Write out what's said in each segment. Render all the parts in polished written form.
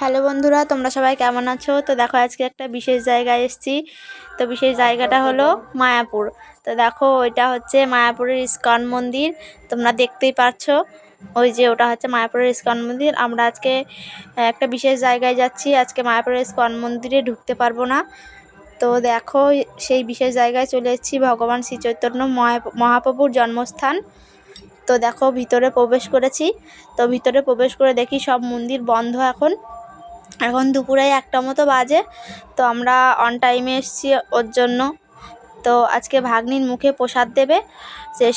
Hello বন্ধুরা, তোমরা সবাই কেমন আছো? তো দেখো আজকে একটা বিশেষ জায়গায় এসেছি। তো বিশেষ জায়গাটা হলো মায়াপুর। তো দেখো ওইটা হচ্ছে মায়াপুরের ইস্কন মন্দির। তোমরা দেখতেই পাচ্ছো ওই যে ওটা হচ্ছে মায়াপুরের ইস্কন মন্দির। আমরা আজকে একটা বিশেষ জায়গায় যাচ্ছি। আজকে মায়াপুরের ইস্কন মন্দিরে ঢুকতে পারবো না। তো দেখো সেই বিশেষ জায়গায় চলে এসেছি, ভগবান শ্রী চৈতন্য মহাপ্রভুর জন্মস্থান। তো দেখো ভিতরে প্রবেশ করেছি। তো ভিতরে প্রবেশ করে দেখি সব মন্দির বন্ধ। এখন দুপুরে 1টা মতো বাজে। তো আমরা অন টাইমে এসেছি ওর জন্য। তো আজকে ভাগ্নির মুখে প্রসাদ দেবে,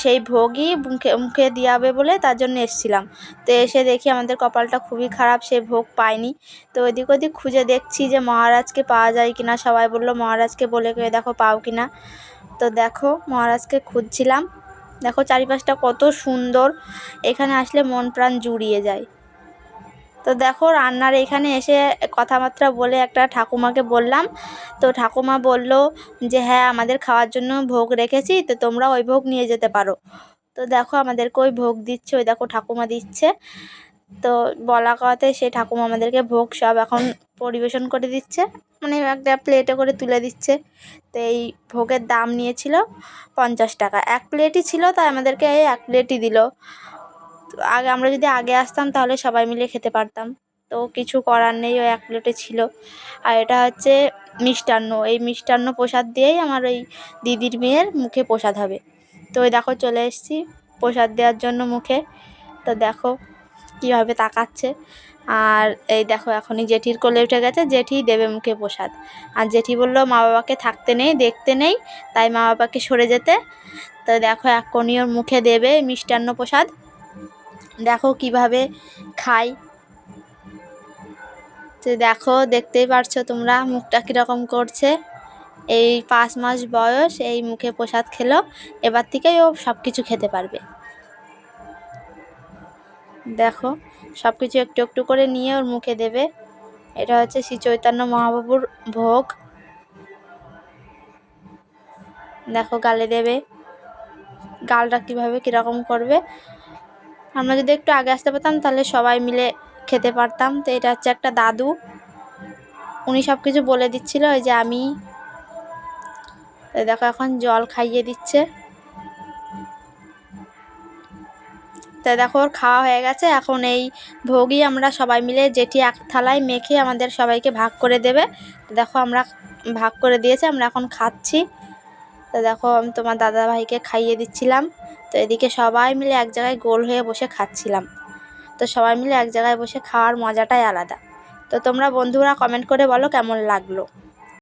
সেই ভোগই মুখে মুখে দিয়াবে বলে তার জন্য এসেছিলাম। তো এসে দেখি আমাদের কপালটা খুবই খারাপ, সে ভোগ পাইনি। তো এদিক ওদিক খুঁজে দেখছি যে মহারাজকে পাওয়া যায় কিনা। সবাই বললো মহারাজকে বলে গিয়ে দেখো পাও কিনা। তো দেখো মহারাজকে খুঁজছিলাম। দেখো চারিপাশটা কত সুন্দর, এখানে আসলে মন প্রাণ জুড়িয়ে যায়। তো দেখো রান্নার এখানে এসে কথাবার্তা বলে একটা ঠাকুমাকে বললাম। তো ঠাকুমা বলল যে হ্যাঁ, আমাদের খাওয়ার জন্য ভোগ রেখেছি, তো তোমরা ওই ভোগ নিয়ে যেতে পারো। তো দেখো আমাদেরকে ওই ভোগ দিচ্ছে, ওই দেখো ঠাকুমা দিচ্ছে। তো বলা কথাতে সেই ঠাকুমা আমাদেরকে ভোগ সব এখন পরিবেশন করে দিচ্ছে, মানে একটা প্লেটে করে তুলে দিচ্ছে। তো এই ভোগের দাম নিয়েছিল 50 টাকা। 1 প্লেটই ছিল, তাই আমাদেরকে এই 1 প্লেটই দিল। আগে আমরা যদি আগে আসতাম তাহলে সবাই মিলে খেতে পারতাম। তো কিছু করার নেই, ওই 1 প্লেটে ছিল। আর এটা হচ্ছে মিষ্টান্ন। এই মিষ্টান্ন প্রসাদ দিয়েই আমার ওই দিদির মেয়ের মুখে প্রসাদ হবে। তো ওই দেখো চলে এসেছি প্রসাদ দেওয়ার জন্য মুখে। তো দেখো কীভাবে তাকাচ্ছে। আর এই দেখো এখনই জেঠির কোলে উঠে গেছে, জেঠি দেবে মুখে প্রসাদ। আর জেঠি বললো মা বাবাকে থাকতে নেই, দেখতে নেই, তাই মা বাবাকে সরে যেতে। তো দেখো এখনই ওর মুখে দেবে মিষ্টান্ন প্রসাদ। দেখো কিভাবে খাই। তো দেখো দেখতেই পারছো তোমরা মুখটা কীরকম করছে। এই 5 মাস বয়স, এই মুখে প্রসাদ খেলো। এবার থেকেই ও সব কিছু খেতে পারবে। দেখো সব কিছু একটু একটু করে নিয়ে ওর মুখে দেবে। এটা হচ্ছে শ্রী চৈতন্য মহাপ্রভুর ভোগ। দেখো গালে দেবে, গালটা কীভাবে কীরকম করবে। আমরা যদি একটু আগে আসতে পারতাম তাহলে সবাই মিলে খেতে পারতাম। তো এটা হচ্ছে একটা দাদু, উনি সব কিছু বলে দিচ্ছিল। ওই যে আমি দেখো এখন জল খাইয়ে দিচ্ছে। তো দেখো ওর খাওয়া হয়ে গেছে। এখন এই ভোগই আমরা সবাই মিলে জেঠি 1 থালায় মেখে আমাদের সবাইকে ভাগ করে দেবে। তো দেখো আমরা ভাগ করে দিয়েছে, আমরা এখন খাচ্ছি। তো দেখো আমি তোমার দাদা ভাইকে খাইয়ে দিচ্ছিলাম। তো এদিকে সবাই মিলে এক জায়গায় গোল হয়ে বসে খাচ্ছিলাম। তো সবাই মিলে এক জায়গায় বসে খাওয়ার মজাটাই আলাদা। তো তোমরা বন্ধুরা কমেন্ট করে বলো কেমন লাগলো।